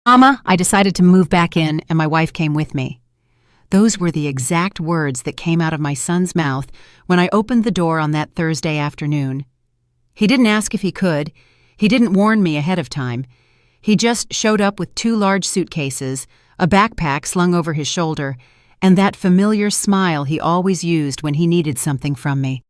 Mama, I decided to move back in, and my wife came with me. Those were the exact words that came out of my son's mouth when I opened the door on that Thursday afternoon. He didn't ask if he could. He didn't warn me ahead of time. He just showed up with 2 large suitcases, a backpack slung over his shoulder, and that familiar smile he always used when he needed something from me.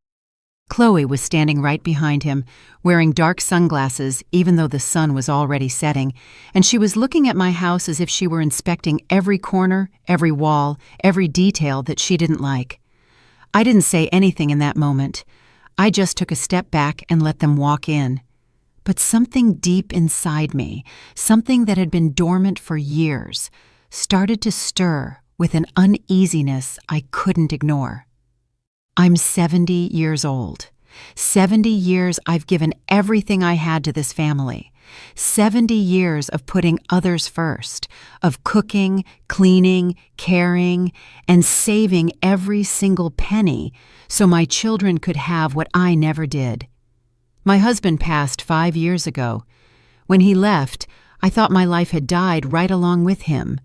Chloe was standing right behind him, wearing dark sunglasses even though the sun was already setting, and she was looking at my house as if she were inspecting every corner, every wall, every detail that she didn't like. I didn't say anything in that moment. I just took a step back and let them walk in. But something deep inside me, something that had been dormant for years, started to stir with an uneasiness I couldn't ignore. I'm 70 years old. 70 years I've given everything I had to this family. 70 years of putting others first, of cooking, cleaning, caring, and saving every single penny so my children could have what I never did. My husband passed 5 years ago. When he left, I thought my life had died right along with him.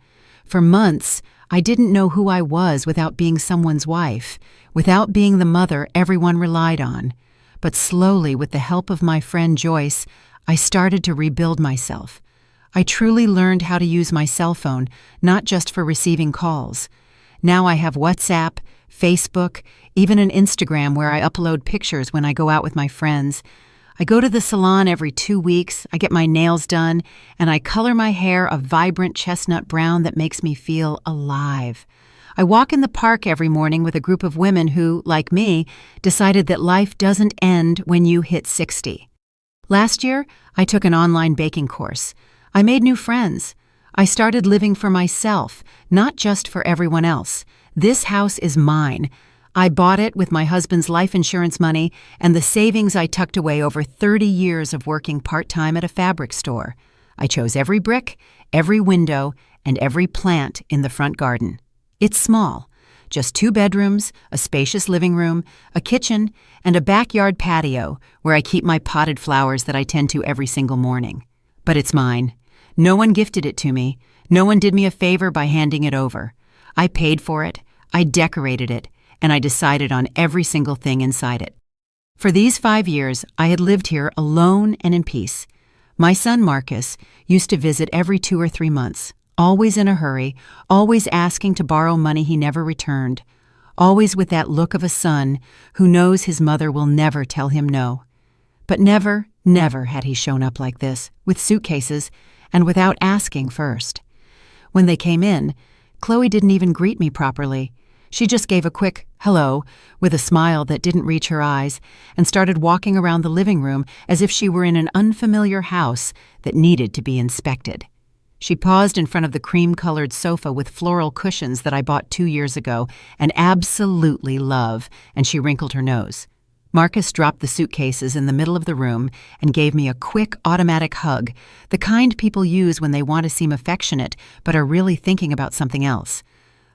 For months, I didn't know who I was without being someone's wife, without being the mother everyone relied on. But slowly, with the help of my friend Joyce, I started to rebuild myself. I truly learned how to use my cell phone, not just for receiving calls. Now I have WhatsApp, Facebook, even an Instagram where I upload pictures when I go out with my friends. I go to the salon every 2 weeks, I get my nails done, and I color my hair a vibrant chestnut brown that makes me feel alive. I walk in the park every morning with a group of women who, like me, decided that life doesn't end when you hit 60. Last year, I took an online baking course. I made new friends. I started living for myself, not just for everyone else. This house is mine. I bought it with my husband's life insurance money and the savings I tucked away over 30 years of working part-time at a fabric store. I chose every brick, every window, and every plant in the front garden. It's small, just 2 bedrooms, a spacious living room, a kitchen, and a backyard patio where I keep my potted flowers that I tend to every single morning. But it's mine. No one gifted it to me. No one did me a favor by handing it over. I paid for it, I decorated it, and I decided on every single thing inside it. For these 5 years, I had lived here alone and in peace. My son Marcus used to visit every 2 or 3 months, always in a hurry, always asking to borrow money he never returned, always with that look of a son who knows his mother will never tell him no. But never, never had he shown up like this, with suitcases, and without asking first. When they came in, Chloe didn't even greet me properly. She just gave a quick hello with a smile that didn't reach her eyes and started walking around the living room as if she were in an unfamiliar house that needed to be inspected. She paused in front of the cream-colored sofa with floral cushions that I bought 2 years ago and absolutely love, and she wrinkled her nose. Marcus dropped the suitcases in the middle of the room and gave me a quick automatic hug, the kind people use when they want to seem affectionate but are really thinking about something else.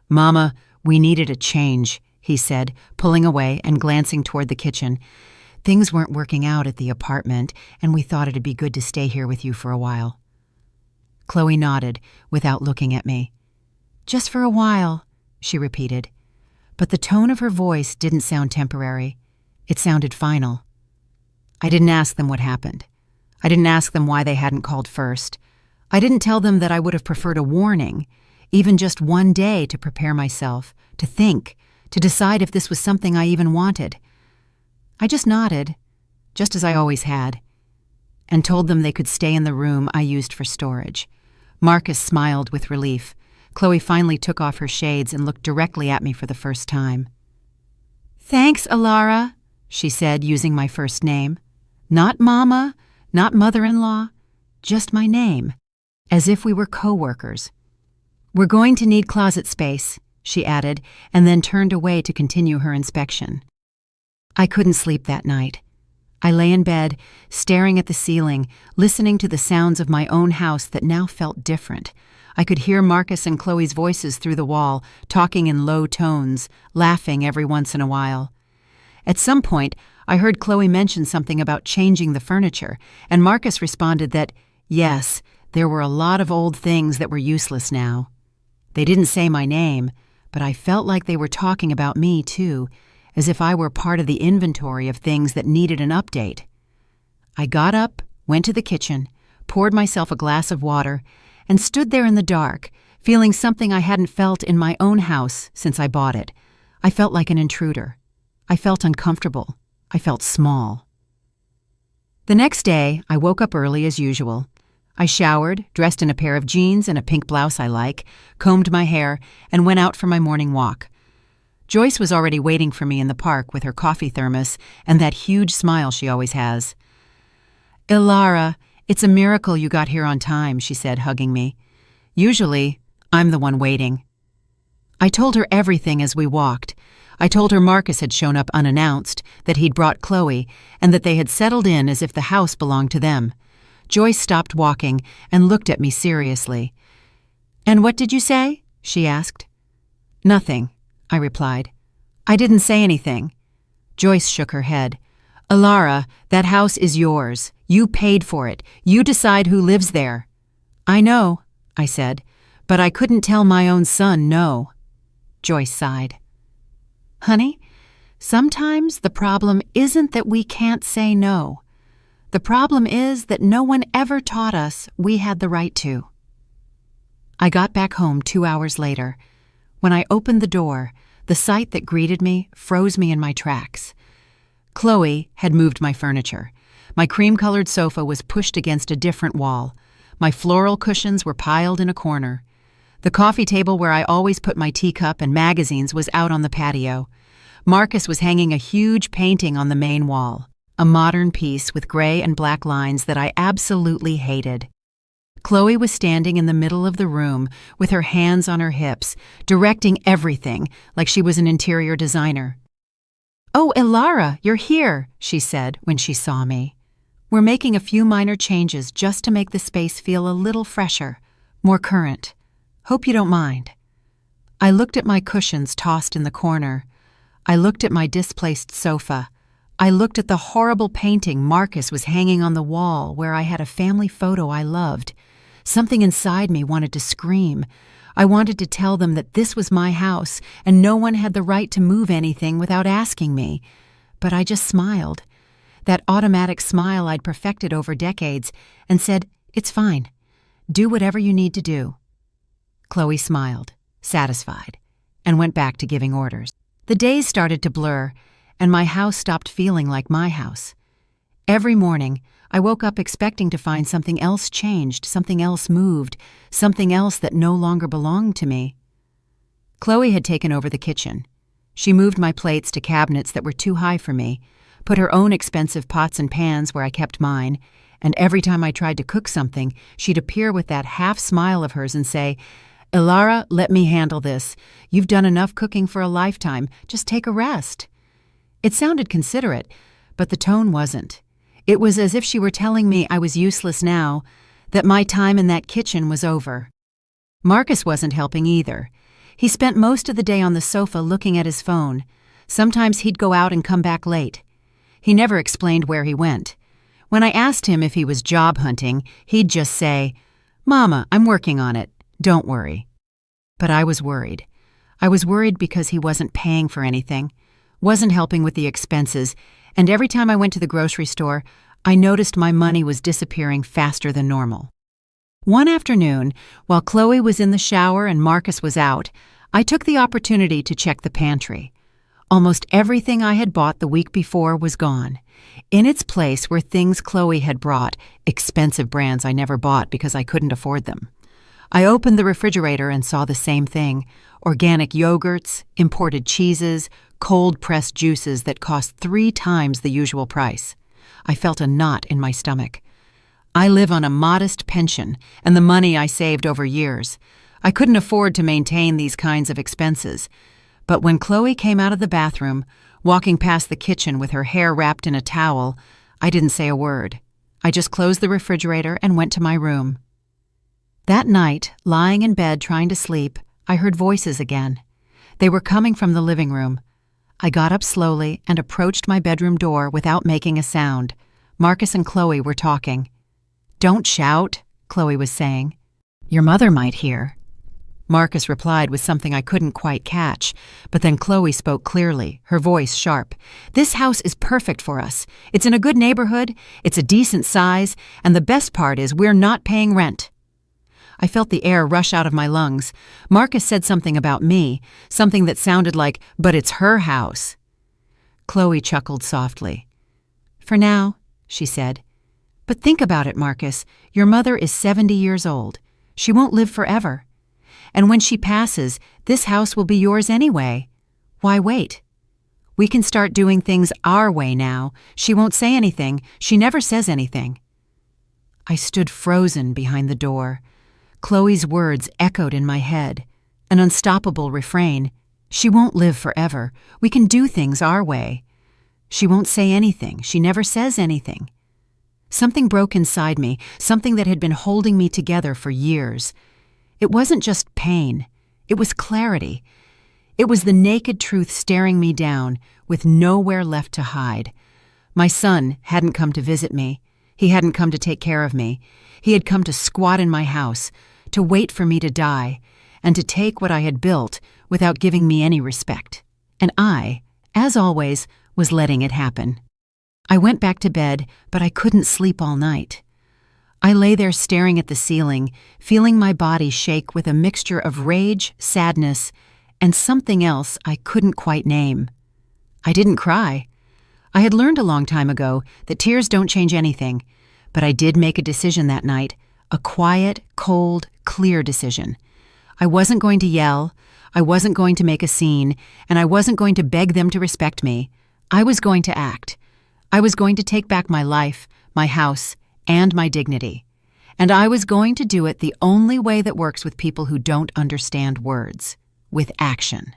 "Mama, we needed a change," he said, pulling away and glancing toward the kitchen. "Things weren't working out at the apartment, and we thought it'd be good to stay here with you for a while." Chloe nodded without looking at me. "Just for a while," she repeated. But the tone of her voice didn't sound temporary. It sounded final. I didn't ask them what happened. I didn't ask them why they hadn't called first. I didn't tell them that I would have preferred a warning, even just one day to prepare myself, to think, to decide if this was something I even wanted. I just nodded, just as I always had, and told them they could stay in the room I used for storage. Marcus smiled with relief. Chloe finally took off her shades and looked directly at me for the first time. "Thanks, Alara," she said, using my first name. Not Mama, not mother-in-law, just my name, as if we were co-workers. "We're going to need closet space," she added, and then turned away to continue her inspection. I couldn't sleep that night. I lay in bed, staring at the ceiling, listening to the sounds of my own house that now felt different. I could hear Marcus and Chloe's voices through the wall, talking in low tones, laughing every once in a while. At some point, I heard Chloe mention something about changing the furniture, and Marcus responded that, yes, There were a lot of old things that were useless now. They didn't say my name, but I felt like they were talking about me too, as if I were part of the inventory of things that needed an update. I got up, went to the kitchen, poured myself a glass of water, and stood there in the dark, feeling something I hadn't felt in my own house since I bought it. I felt like an intruder. I felt uncomfortable. I felt small. The next day, I woke up early as usual. I showered, dressed in a pair of jeans and a pink blouse I like, combed my hair, and went out for my morning walk. Joyce was already waiting for me in the park with her coffee thermos and that huge smile she always has. "Ilara, it's a miracle you got here on time," she said, hugging me. "Usually, I'm the one waiting." I told her everything as we walked. I told her Marcus had shown up unannounced, that he'd brought Chloe, and that they had settled in as if the house belonged to them. Joyce stopped walking and looked at me seriously. "And what did you say?" she asked. "Nothing," I replied. "I didn't say anything." Joyce shook her head. "Ilara, that house is yours. You paid for it. You decide who lives there." "I know," I said, "but I couldn't tell my own son no." Joyce sighed. "Honey, sometimes the problem isn't that we can't say no. The problem is that no one ever taught us we had the right to." I got back home 2 hours later. When I opened the door, the sight that greeted me froze me in my tracks. Chloe had moved my furniture. My cream-colored sofa was pushed against a different wall. My floral cushions were piled in a corner. The coffee table where I always put my teacup and magazines was out on the patio. Marcus was hanging a huge painting on the main wall, a modern piece with gray and black lines that I absolutely hated. Chloe was standing in the middle of the room with her hands on her hips, directing everything like she was an interior designer. "Oh, Ilara, you're here," she said when she saw me. "We're making a few minor changes just to make the space feel a little fresher, more current. Hope you don't mind." I looked at my cushions tossed in the corner. I looked at my displaced sofa. I looked at the horrible painting Marcus was hanging on the wall where I had a family photo I loved. Something inside me wanted to scream. I wanted to tell them that this was my house and no one had the right to move anything without asking me. But I just smiled. That automatic smile I'd perfected over decades, and said, "It's fine. Do whatever you need to do." Chloe smiled, satisfied, and went back to giving orders. The days started to blur, and my house stopped feeling like my house. Every morning, I woke up expecting to find something else changed, something else moved, something else that no longer belonged to me. Chloe had taken over the kitchen. She moved my plates to cabinets that were too high for me, put her own expensive pots and pans where I kept mine, and every time I tried to cook something, she'd appear with that half smile of hers and say, "Ilara, let me handle this. You've done enough cooking for a lifetime. Just take a rest." It sounded considerate, but the tone wasn't. It was as if she were telling me I was useless now, that my time in that kitchen was over. Marcus wasn't helping either. He spent most of the day on the sofa looking at his phone. Sometimes he'd go out and come back late. He never explained where he went. When I asked him if he was job hunting, he'd just say, "Mama, I'm working on it. Don't worry." But I was worried. I was worried because he wasn't paying for anything, wasn't helping with the expenses, and every time I went to the grocery store, I noticed my money was disappearing faster than normal. One afternoon, while Chloe was in the shower and Marcus was out, I took the opportunity to check the pantry. Almost everything I had bought the week before was gone. In its place were things Chloe had brought, expensive brands I never bought because I couldn't afford them. I opened the refrigerator and saw the same thing: organic yogurts, imported cheeses, cold-pressed juices that cost 3 times the usual price. I felt a knot in my stomach. I live on a modest pension and the money I saved over years. I couldn't afford to maintain these kinds of expenses. But when Chloe came out of the bathroom, walking past the kitchen with her hair wrapped in a towel, I didn't say a word. I just closed the refrigerator and went to my room. That night, lying in bed trying to sleep, I heard voices again. They were coming from the living room. I got up slowly and approached my bedroom door without making a sound. Marcus and Chloe were talking. "Don't shout," Chloe was saying. "Your mother might hear." Marcus replied with something I couldn't quite catch, but then Chloe spoke clearly, her voice sharp. "This house is perfect for us. It's in a good neighborhood, it's a decent size, and the best part is we're not paying rent." I felt the air rush out of my lungs. Marcus said something about me, something that sounded like, "But it's her house." Chloe chuckled softly. "For now," she said. "But think about it, Marcus. Your mother is 70 years old. She won't live forever. And when she passes, this house will be yours anyway. Why wait? We can start doing things our way now. She won't say anything. She never says anything." I stood frozen behind the door. Chloe's words echoed in my head, an unstoppable refrain. She won't live forever. We can do things our way. She won't say anything. She never says anything. Something broke inside me, something that had been holding me together for years. It wasn't just pain. It was clarity. It was the naked truth staring me down, with nowhere left to hide. My son hadn't come to visit me. He hadn't come to take care of me. He had come to squat in my house, to wait for me to die, and to take what I had built without giving me any respect. And I, as always, was letting it happen. I went back to bed, but I couldn't sleep all night. I lay there staring at the ceiling, feeling my body shake with a mixture of rage, sadness, and something else I couldn't quite name. I didn't cry. I had learned a long time ago that tears don't change anything, but I did make a decision that night, a quiet, cold, clear decision. I wasn't going to yell, I wasn't going to make a scene, and I wasn't going to beg them to respect me. I was going to act. I was going to take back my life, my house, and my dignity. And I was going to do it the only way that works with people who don't understand words, with action.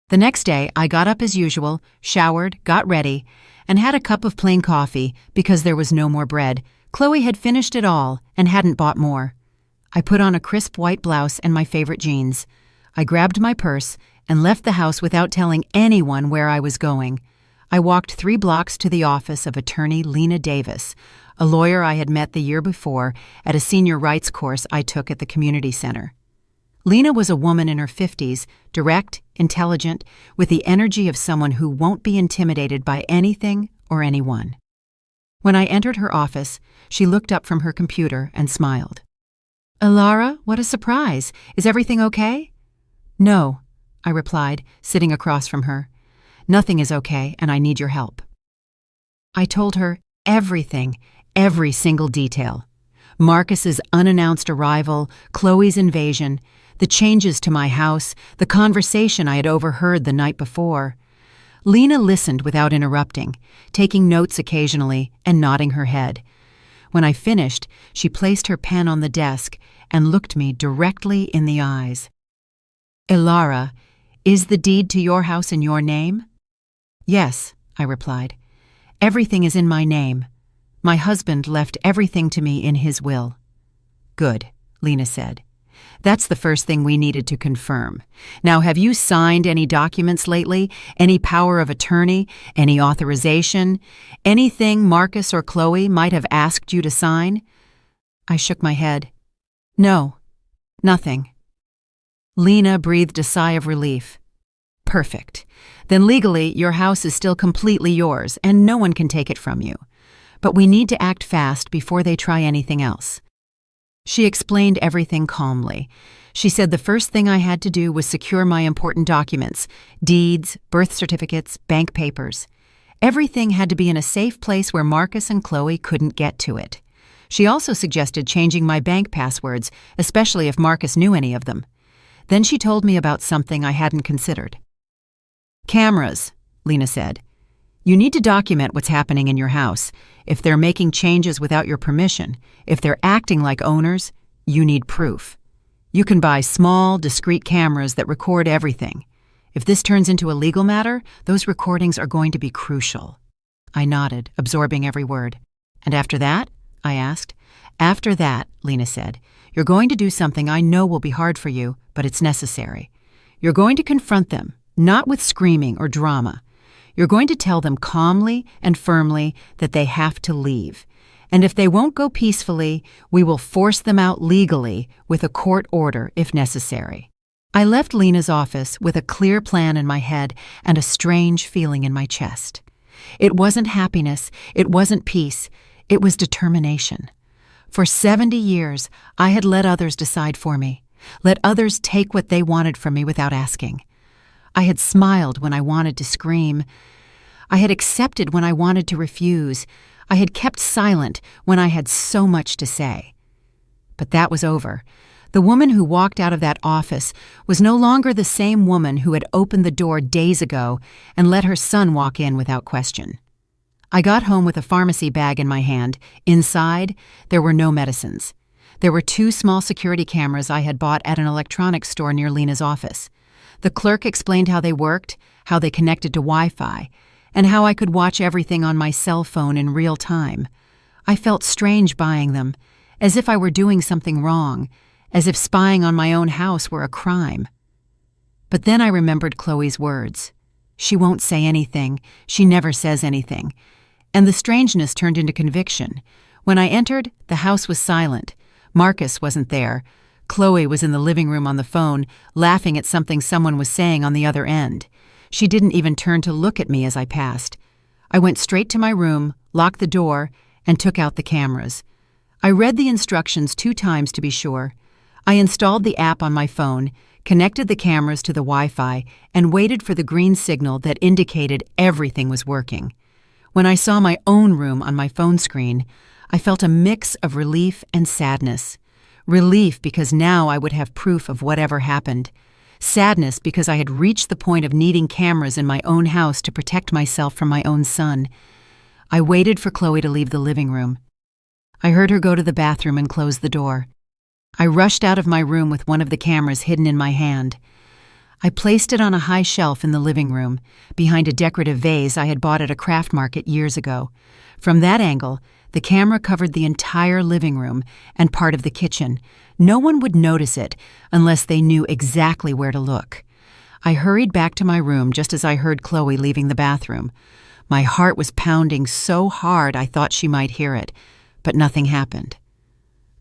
The next day, I got up as usual, showered, got ready, and had a cup of plain coffee because there was no more bread. Chloe had finished it all and hadn't bought more. I put on a crisp white blouse and my favorite jeans. I grabbed my purse and left the house without telling anyone where I was going. I walked 3 blocks to the office of attorney Lena Davis, a lawyer I had met the year before at a senior rights course I took at the community center. Lena was a woman in her 50s, direct, intelligent, with the energy of someone who won't be intimidated by anything or anyone. When I entered her office, she looked up from her computer and smiled. "Ilara, what a surprise. Is everything okay?" "No," I replied, sitting across from her. "Nothing is okay, and I need your help." I told her everything, every single detail. Marcus's unannounced arrival, Chloe's invasion, the changes to my house, the conversation I had overheard the night before. Lena listened without interrupting, taking notes occasionally and nodding her head. When I finished, she placed her pen on the desk and looked me directly in the eyes. "Ilara, is the deed to your house in your name?" "Yes," I replied. "Everything is in my name. My husband left everything to me in his will." "Good," Lena said. "That's the first thing we needed to confirm. Now, have you signed any documents lately? Any power of attorney? Any authorization? Anything Marcus or Chloe might have asked you to sign?" I shook my head. "No, nothing." Lena breathed a sigh of relief. "Perfect. Then legally, your house is still completely yours, and no one can take it from you. But we need to act fast before they try anything else." She explained everything calmly. She said the first thing I had to do was secure my important documents, deeds, birth certificates, bank papers. Everything had to be in a safe place where Marcus and Chloe couldn't get to it. She also suggested changing my bank passwords, especially if Marcus knew any of them. Then she told me about something I hadn't considered. "Cameras," Lena said. "You need to document what's happening in your house. If they're making changes without your permission, if they're acting like owners, you need proof. You can buy small, discreet cameras that record everything. If this turns into a legal matter, those recordings are going to be crucial." I nodded, absorbing every word. "And after that?" I asked. "After that," Lena said, "you're going to do something I know will be hard for you, but it's necessary. You're going to confront them, not with screaming or drama. You're going to tell them calmly and firmly that they have to leave. And if they won't go peacefully, we will force them out legally with a court order if necessary. I left Lena's office with a clear plan in my head and a strange feeling in my chest. It wasn't happiness, it wasn't peace, it was determination. For 70 years, I had let others decide for me, let others take what they wanted from me without asking. I had smiled when I wanted to scream. I had accepted when I wanted to refuse. I had kept silent when I had so much to say. But that was over. The woman who walked out of that office was no longer the same woman who had opened the door days ago and let her son walk in without question. I got home with a pharmacy bag in my hand. Inside, there were no medicines. There were 2 small security cameras I had bought at an electronics store near Lena's office. The clerk explained how they worked, how they connected to Wi-Fi, and how I could watch everything on my cell phone in real time. I felt strange buying them, as if I were doing something wrong, as if spying on my own house were a crime. But then I remembered Chloe's words. She won't say anything. She never says anything. And the strangeness turned into conviction. When I entered, the house was silent. Marcus wasn't there. Chloe was in the living room on the phone, laughing at something someone was saying on the other end. She didn't even turn to look at me as I passed. I went straight to my room, locked the door, and took out the cameras. I read the instructions 2 times to be sure. I installed the app on my phone, connected the cameras to the Wi-Fi, and waited for the green signal that indicated everything was working. When I saw my own room on my phone screen, I felt a mix of relief and sadness. Relief because now I would have proof of whatever happened. Sadness because I had reached the point of needing cameras in my own house to protect myself from my own son. I waited for Chloe to leave the living room. I heard her go to the bathroom and close the door. I rushed out of my room with one of the cameras hidden in my hand. I placed it on a high shelf in the living room, behind a decorative vase I had bought at a craft market years ago. From that angle, the camera covered the entire living room and part of the kitchen. No one would notice it unless they knew exactly where to look. I hurried back to my room just as I heard Chloe leaving the bathroom. My heart was pounding so hard I thought she might hear it, but nothing happened.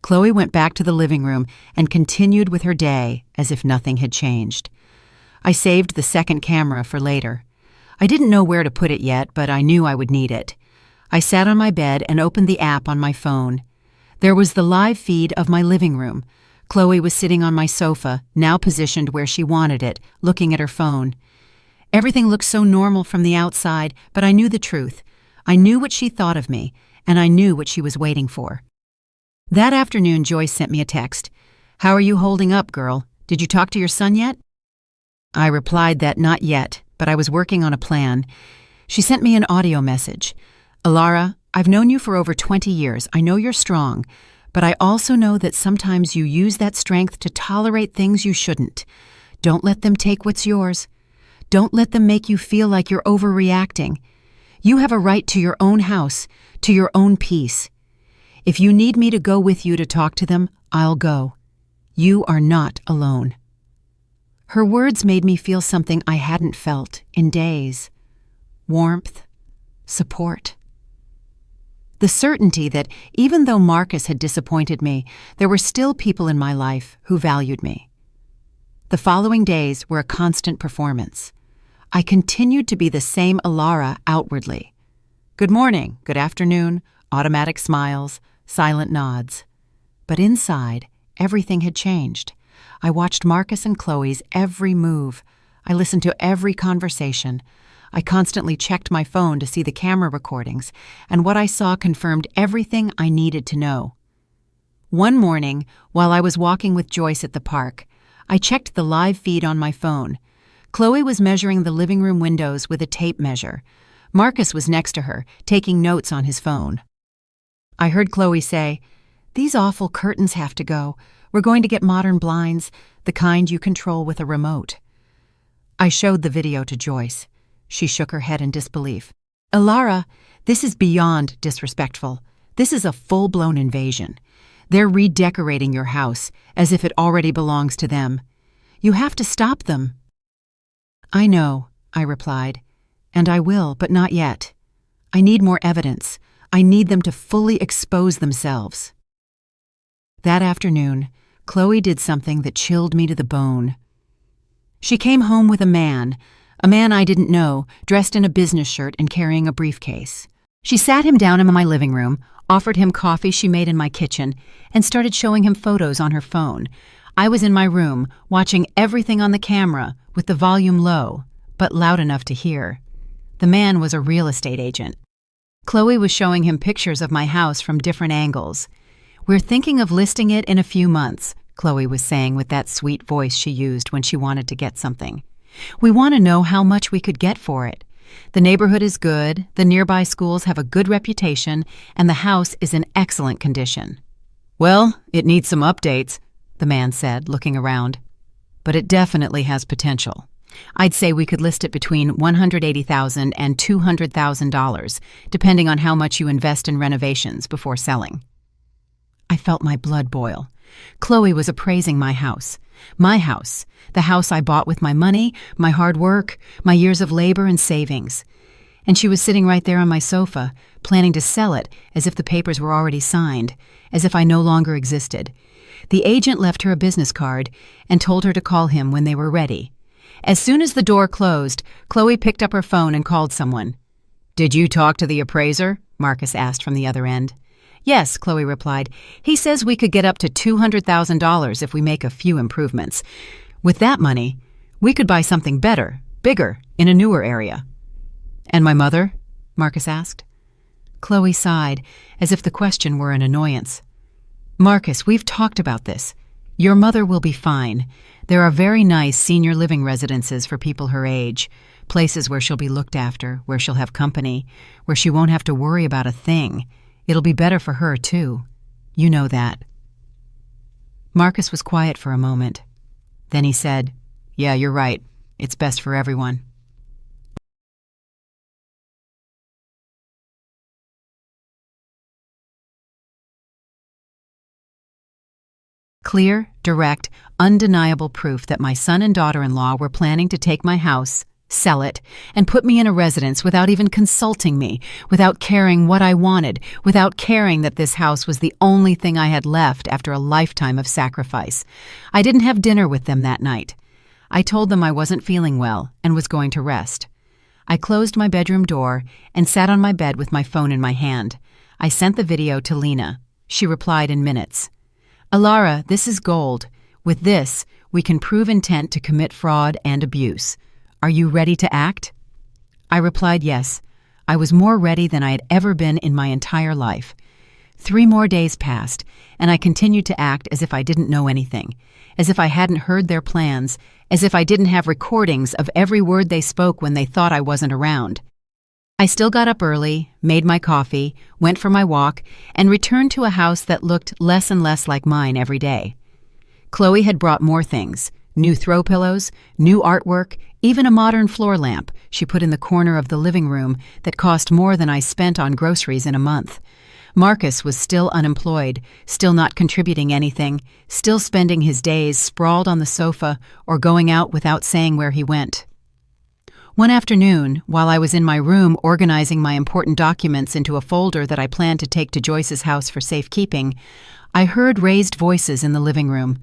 Chloe went back to the living room and continued with her day as if nothing had changed. I saved the second camera for later. I didn't know where to put it yet, but I knew I would need it. I sat on my bed and opened the app on my phone. There was the live feed of my living room. Chloe was sitting on my sofa, now positioned where she wanted it, looking at her phone. Everything looked so normal from the outside, but I knew the truth. I knew what she thought of me, and I knew what she was waiting for. That afternoon, Joyce sent me a text. "How are you holding up, girl? Did you talk to your son yet?" I replied that not yet, but I was working on a plan. She sent me an audio message. "Alara, I've known you for over 20 years. I know you're strong, but I also know that sometimes you use that strength to tolerate things you shouldn't. Don't let them take what's yours. Don't let them make you feel like you're overreacting. You have a right to your own house, to your own peace. If you need me to go with you to talk to them, I'll go. You are not alone." Her words made me feel something I hadn't felt in days. Warmth, support. The certainty that even though Marcus had disappointed me, there were still people in my life who valued me. The following days were a constant performance. I continued to be the same Alara outwardly. Good morning, good afternoon, automatic smiles, silent nods. But inside, everything had changed. I watched Marcus and Chloe's every move. I listened to every conversation. I constantly checked my phone to see the camera recordings, and what I saw confirmed everything I needed to know. One morning, while I was walking with Joyce at the park, I checked the live feed on my phone. Chloe was measuring the living room windows with a tape measure. Marcus was next to her, taking notes on his phone. I heard Chloe say, "These awful curtains have to go. We're going to get modern blinds, the kind you control with a remote." I showed the video to Joyce. She shook her head in disbelief. "Alara, this is beyond disrespectful. This is a full-blown invasion. They're redecorating your house as if it already belongs to them. You have to stop them." "I know," I replied, "and I will, but not yet. I need more evidence. I need them to fully expose themselves. That afternoon, Chloe did something that chilled me to the bone. She came home with a man I didn't know, dressed in a business shirt and carrying a briefcase. She sat him down in my living room, offered him coffee she made in my kitchen, and started showing him photos on her phone. I was in my room, watching everything on the camera, with the volume low, but loud enough to hear. The man was a real estate agent. Chloe was showing him pictures of my house from different angles. "We're thinking of listing it in a few months," Chloe was saying with that sweet voice she used when she wanted to get something. "We want to know how much we could get for it. The neighborhood is good, the nearby schools have a good reputation, and the house is in excellent condition." "Well, it needs some updates," the man said, looking around. "But it definitely has potential. I'd say we could list it between $180,000 and $200,000, depending on how much you invest in renovations before selling." I felt my blood boil. Chloe was appraising my house, the house I bought with my money, my hard work, my years of labor and savings. And she was sitting right there on my sofa, planning to sell it as if the papers were already signed, as if I no longer existed. The agent left her a business card and told her to call him when they were ready. As soon as the door closed, Chloe picked up her phone and called someone. "Did you talk to the appraiser?" Marcus asked from the other end. "Yes," Chloe replied. "He says we could get up to $200,000 if we make a few improvements. With that money, we could buy something better, bigger, in a newer area." "And my mother?" Marcus asked. Chloe sighed, as if the question were an annoyance. "Marcus, we've talked about this. Your mother will be fine. There are very nice senior living residences for people her age, places where she'll be looked after, where she'll have company, where she won't have to worry about a thing. It'll be better for her, too. You know that." Marcus was quiet for a moment. Then he said, "Yeah, you're right. It's best for everyone." Clear, direct, undeniable proof that my son and daughter-in-law were planning to take my house, sell it, and put me in a residence without even consulting me, without caring what I wanted, without caring that this house was the only thing I had left after a lifetime of sacrifice. I didn't have dinner with them that night. I told them I wasn't feeling well and was going to rest. I closed my bedroom door and sat on my bed with my phone in my hand. I sent the video to Lena. She replied in minutes. "Alara, this is gold. With this, we can prove intent to commit fraud and abuse. Are you ready to act?" I replied yes. I was more ready than I had ever been in my entire life. 3 more days passed, and I continued to act as if I didn't know anything, as if I hadn't heard their plans, as if I didn't have recordings of every word they spoke when they thought I wasn't around. I still got up early, made my coffee, went for my walk, and returned to a house that looked less and less like mine every day. Chloe had brought more things: new throw pillows, new artwork, even a modern floor lamp she put in the corner of the living room that cost more than I spent on groceries in a month. Marcus was still unemployed, still not contributing anything, still spending his days sprawled on the sofa or going out without saying where he went. One afternoon, while I was in my room organizing my important documents into a folder that I planned to take to Joyce's house for safekeeping, I heard raised voices in the living room.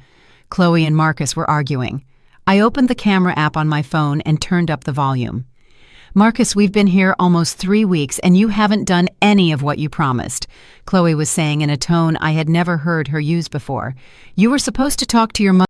Chloe and Marcus were arguing. I opened the camera app on my phone and turned up the volume. "Marcus, we've been here almost 3 weeks and you haven't done any of what you promised," Chloe was saying in a tone I had never heard her use before. "You were supposed to talk to your mother